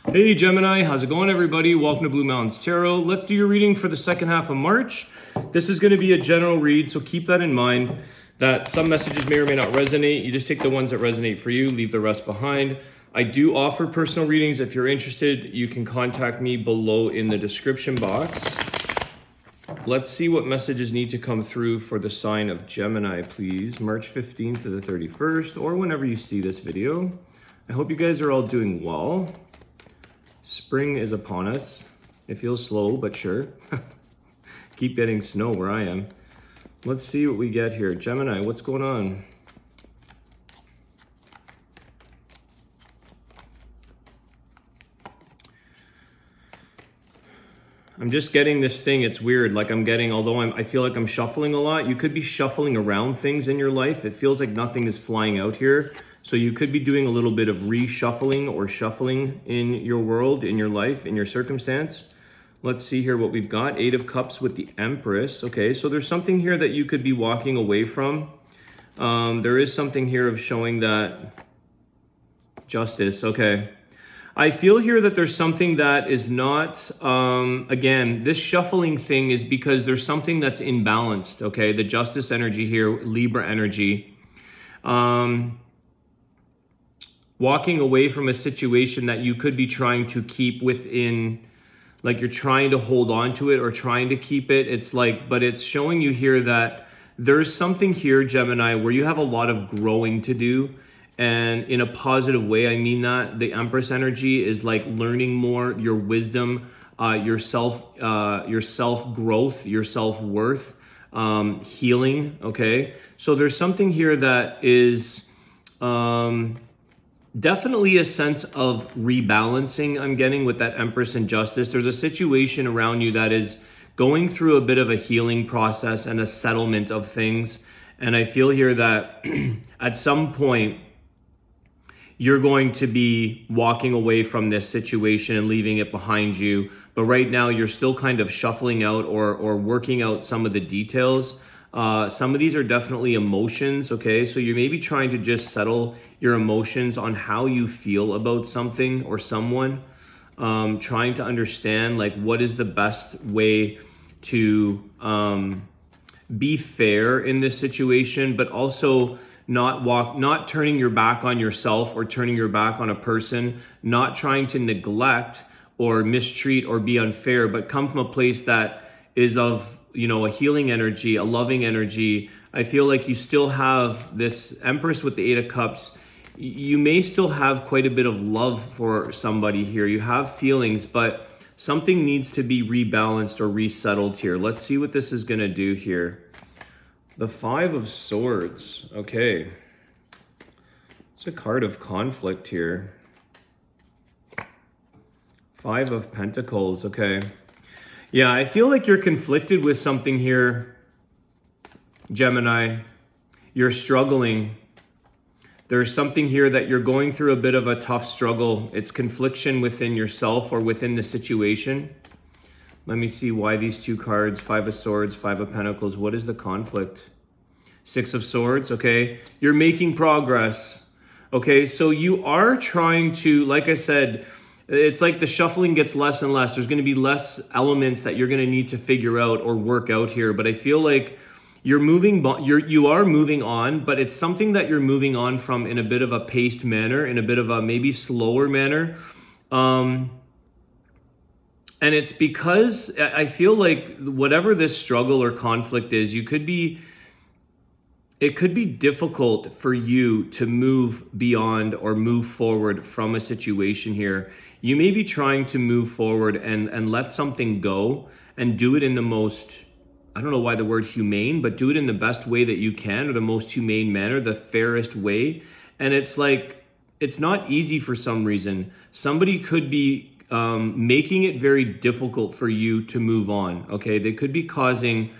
Hey Gemini, how's it going everybody? Welcome to Blue Mountains Tarot. Let's do your reading for the second half of March. This is going to be a general read, so keep that in mind that some messages may or may not resonate. You just take the ones that resonate for you, leave the rest behind. I do offer personal readings. If you're interested, you can contact me below in the description box. Let's see what messages need to come through for the sign of Gemini, please. March 15th to the 31st, or whenever you see this video. I hope you guys are all doing well. Spring is upon us. It feels slow, but sure. Keep getting snow where I am. Let's see what we get here. Gemini, what's going on? I'm just getting this thing. It's weird. Like I'm getting, although I feel like I'm shuffling a lot. You could be shuffling around things in your life. It feels like nothing is flying out here. So you could be doing a little bit of reshuffling or shuffling in your world, in your life, in your circumstance. Let's see here what we've got. 8 of Cups with the Empress. Okay, so there's something here that you could be walking away from. There is something here of showing that Justice. Okay. I feel here that there's something that is not, again, this shuffling thing is because there's something that's imbalanced, okay? The Justice energy here, Libra energy. Walking away from a situation that you could be trying to keep within, like you're trying to hold on to it or trying to keep it. It's like, but it's showing you here that there's something here, Gemini, where you have a lot of growing to do. And in a positive way, I mean that. The Empress energy is like learning more, your wisdom, your self-growth, your self-worth, healing, okay? So there's something here that is definitely a sense of rebalancing I'm getting with that Empress and Justice. There's a situation around you that is going through a bit of a healing process and a settlement of things. And I feel here that at some point, you're going to be walking away from this situation and leaving it behind you. But right now, you're still kind of shuffling out or working out some of the details. Some of these are definitely emotions, okay? So you may be trying to just settle your emotions on how you feel about something or someone. Trying to understand like what is the best way to be fair in this situation, but also not turning your back on yourself or turning your back on a person, not trying to neglect or mistreat or be unfair, but come from a place that is of, you know, a healing energy, a loving energy. I feel like you still have this Empress with the 8 of Cups. You may still have quite a bit of love for somebody here. You have feelings, but something needs to be rebalanced or resettled here. Let's see what this is going to do here. The 5 of Swords. Okay. It's a card of conflict here. 5 of Pentacles. Okay. Yeah, I feel like you're conflicted with something here, Gemini. You're struggling. There's something here that you're going through a bit of a tough struggle. It's confliction within yourself or within the situation. Let me see why these 2 cards, 5 of Swords, 5 of Pentacles. What is the conflict? 6 of Swords, okay? You're making progress, okay? So you are trying to, like I said, it's like the shuffling gets less and less. There's going to be less elements that you're going to need to figure out or work out here. But I feel like you are moving on, but it's something that you're moving on from in a bit of a paced manner, in a bit of a maybe slower manner. And it's because I feel like whatever this struggle or conflict is, it could be difficult for you to move beyond or move forward from a situation here. You may be trying to move forward and let something go and do it in the most, I don't know why the word humane, but do it in the best way that you can, or the most humane manner, the fairest way. And it's like, it's not easy for some reason. Somebody could be making it very difficult for you to move on, okay? They could be causing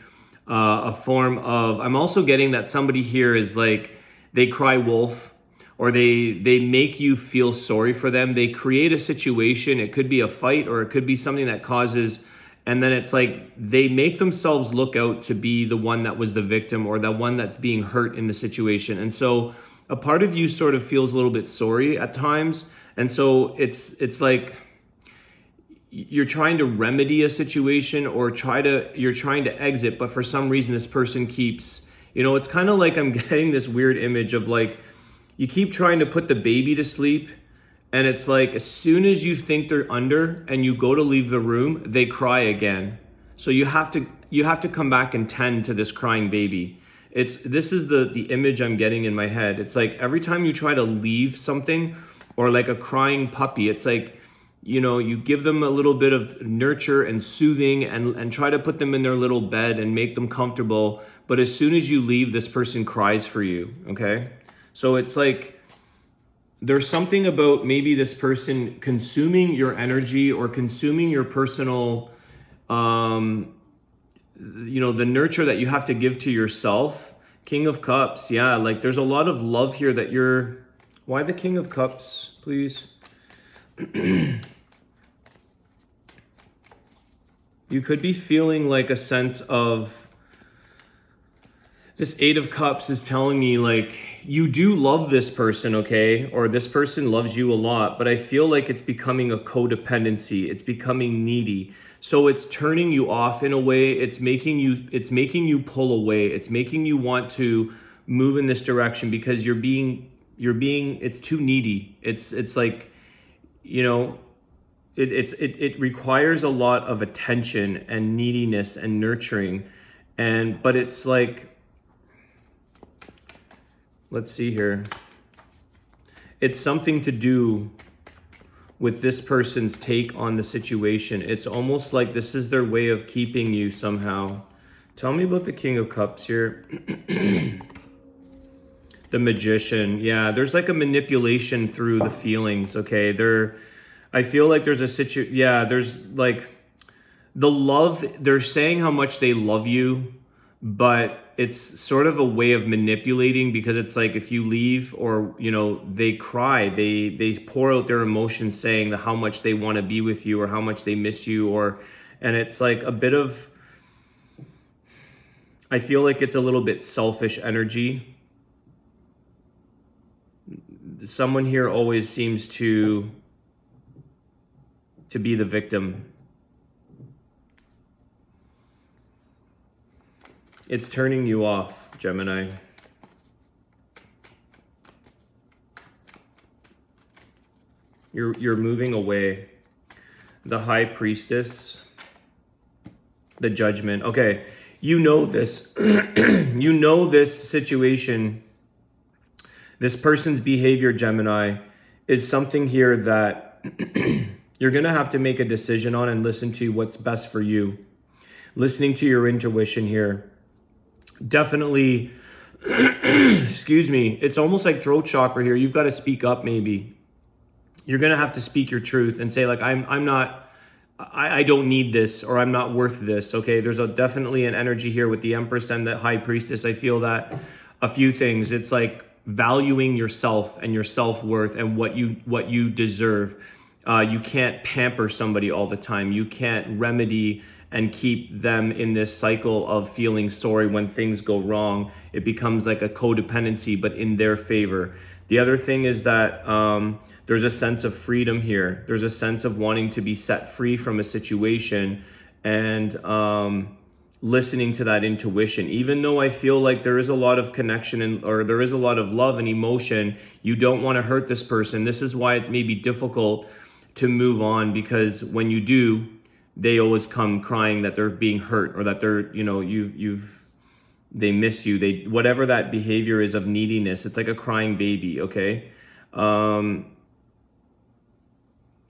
a form of, I'm also getting that somebody here is like, they cry wolf, or they make you feel sorry for them. They create a situation. It could be a fight, or it could be something that causes, and then it's like they make themselves look out to be the one that was the victim or the one that's being hurt in the situation. And so a part of you sort of feels a little bit sorry at times. And so it's like, you're trying to remedy a situation or you're trying to exit, but for some reason this person keeps, it's kind of like I'm getting this weird image of like, you keep trying to put the baby to sleep, and it's like as soon as you think they're under and you go to leave the room, they cry again. So you have to come back and tend to this crying baby. This is the image I'm getting in my head. It's like every time you try to leave something, or like a crying puppy, it's like, you give them a little bit of nurture and soothing and try to put them in their little bed and make them comfortable. But as soon as you leave, this person cries for you, okay? So it's like there's something about maybe this person consuming your energy or consuming your personal, the nurture that you have to give to yourself. King of Cups, yeah, like there's a lot of love here that why the King of Cups, please? You could be feeling like a sense of, this Eight of Cups is telling me like you do love this person, okay? Or this person loves you a lot, but I feel like it's becoming a codependency. It's becoming needy. So it's turning you off in a way. It's making you pull away. It's making you want to move in this direction because it's too needy. It's like, it requires a lot of attention and neediness and nurturing. But it's like, let's see here. It's something to do with this person's take on the situation. It's almost like this is their way of keeping you somehow. Tell me about the King of Cups here. The Magician. Yeah, there's like a manipulation through the feelings, okay? I feel like there's there's like the love. They're saying how much they love you, but it's sort of a way of manipulating because it's like if you leave or, they cry, they pour out their emotions saying how much they want to be with you or how much they miss you and it's like a bit of, I feel like it's a little bit selfish energy. Someone here always seems to be the victim. It's turning you off, Gemini. You're moving away. The High Priestess. The Judgment. Okay, this. This situation, this person's behavior, Gemini, is something here that you're going to have to make a decision on and listen to what's best for you. Listening to your intuition here. Definitely, excuse me, it's almost like throat chakra here. You've got to speak up maybe. You're going to have to speak your truth and say like, I don't need this, or I'm not worth this, okay? There's definitely an energy here with the Empress and the High Priestess. I feel that a few things. It's like valuing yourself and your self-worth and what you deserve. You can't pamper somebody all the time. You can't remedy and keep them in this cycle of feeling sorry when things go wrong. It becomes like a codependency, but in their favor. The other thing is that there's a sense of freedom here. There's a sense of wanting to be set free from a situation and listening to that intuition. Even though I feel like there is a lot of connection or there is a lot of love and emotion, you don't want to hurt this person. This is why it may be difficult to move on, because when you do, they always come crying that they're being hurt or that they're, they miss you. Whatever that behavior is of neediness, it's like a crying baby, okay?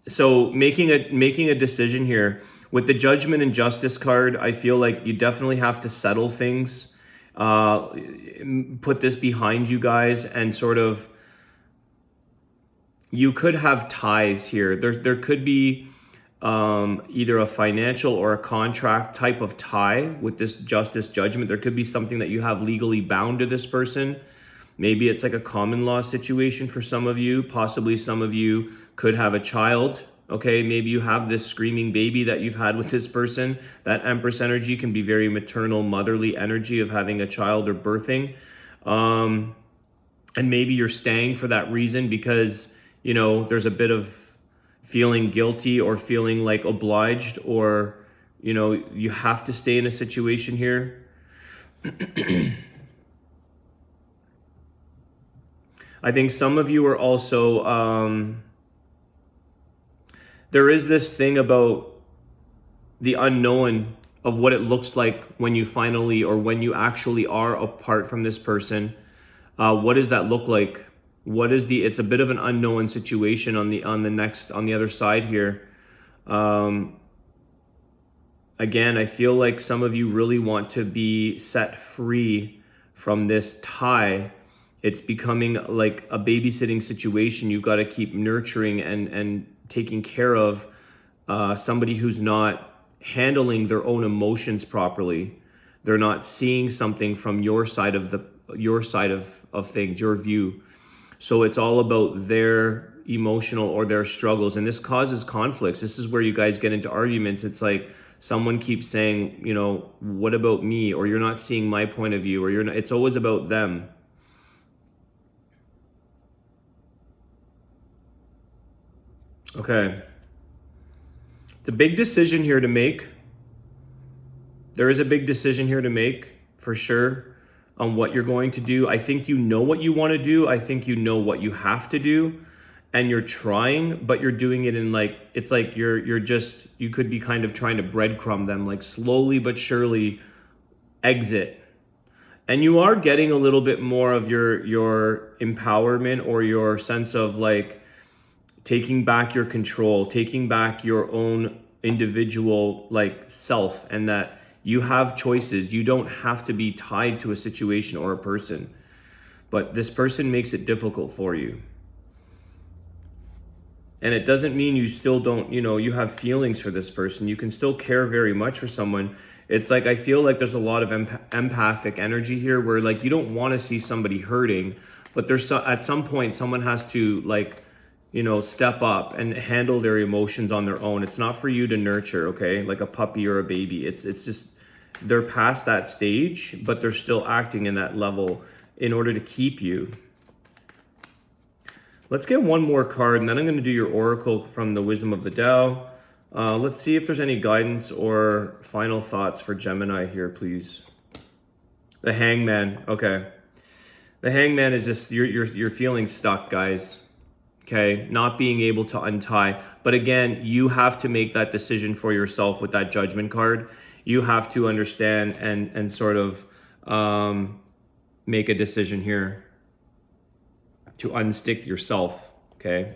So making a decision here with the Judgment and Justice card, I feel like you definitely have to settle things, put this behind you guys, and sort of, you could have ties here. There could be either a financial or a contract type of tie with this Justice Judgment. There could be something that you have legally bound to this person. Maybe it's like a common law situation for some of you. Possibly some of you could have a child. Okay, maybe you have this screaming baby that you've had with this person. That Empress energy can be very maternal, motherly energy of having a child or birthing. And maybe you're staying for that reason because, there's a bit of feeling guilty or feeling like obliged, or, you know, you have to stay in a situation here. I think some of you are also, there is this thing about the unknown of what it looks like when you finally, or when you actually are apart from this person. What does that look like? What is it's a bit of an unknown situation on the other side here. Again, I feel like some of you really want to be set free from this tie. It's becoming like a babysitting situation. You've got to keep nurturing and taking care of somebody who's not handling their own emotions properly. They're not seeing something from your side of things, your view. So it's all about their emotional or their struggles, and this causes conflicts. This is where you guys get into arguments. It's like someone keeps saying, you know, what about me? Or you're not seeing my point of view, or you're not, it's always about them. Okay. It's a big decision here to make. There is a big decision here to make, for sure, on what you're going to do. I think you know what you want to do. I think you know what you have to do. And you're trying, but you're doing it in like, it's like you could be kind of trying to breadcrumb them, like slowly but surely exit. And you are getting a little bit more of your empowerment, or your sense of like taking back your control, taking back your own individual like self, and that you have choices. You don't have to be tied to a situation or a person, but this person makes it difficult for you. And it doesn't mean you still don't, you know, you have feelings for this person. You can still care very much for someone. It's like, I feel like there's a lot of empathic energy here, where like you don't want to see somebody hurting, but there's at some point someone has to like, you know, step up and handle their emotions on their own. It's not for you to nurture, okay? Like a puppy or a baby. It's just, they're past that stage, but they're still acting in that level in order to keep you. Let's get one more card, and then I'm going to do your oracle from the Wisdom of the Tao. Let's see if there's any guidance or final thoughts for Gemini here, please. The Hangman. Okay. The Hangman is just, you're feeling stuck, guys. Okay, not being able to untie. But again, you have to make that decision for yourself with that Judgment card. You have to understand and sort of make a decision here to unstick yourself, okay?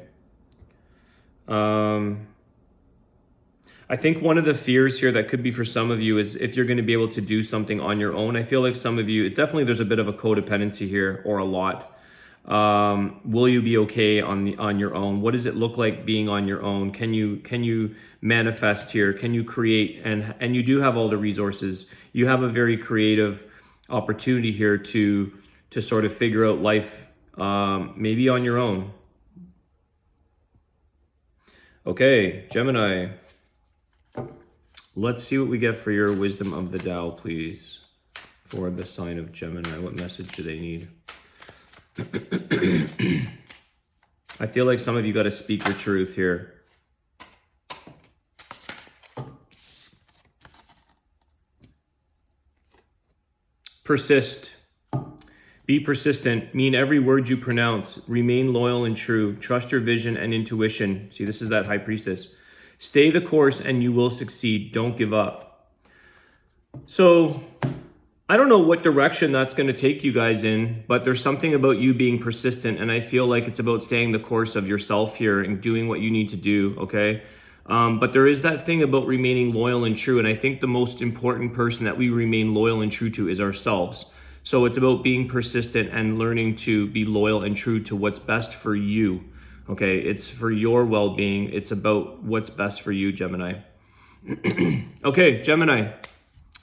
I think one of the fears here that could be for some of you is if you're going to be able to do something on your own. I feel like some of you, definitely there's a bit of a codependency here, or a lot. Will you be okay on your own? What does it look like being on your own? Can you manifest here? Can you create? And you do have all the resources. You have a very creative opportunity here to sort of figure out life, maybe on your own. Okay, Gemini. Let's see what we get for your Wisdom of the Tao, please. For the sign of Gemini, what message do they need? I feel like some of you got to speak your truth here. Persist. Be persistent. Mean every word you pronounce. Remain loyal and true. Trust your vision and intuition. See, this is that High Priestess. Stay the course and you will succeed. Don't give up. So I don't know what direction that's going to take you guys in, but there's something about you being persistent, and I feel like it's about staying the course of yourself here and doing what you need to do, okay? But there is that thing about remaining loyal and true, and I think the most important person that we remain loyal and true to is ourselves. So it's about being persistent and learning to be loyal and true to what's best for you, okay? It's for your well-being. It's about what's best for you, Gemini. Okay, Gemini,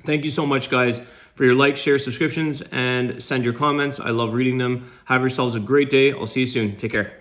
thank you so much, guys, for your likes, shares, subscriptions, and send your comments. I love reading them. Have yourselves a great day. I'll see you soon. Take care.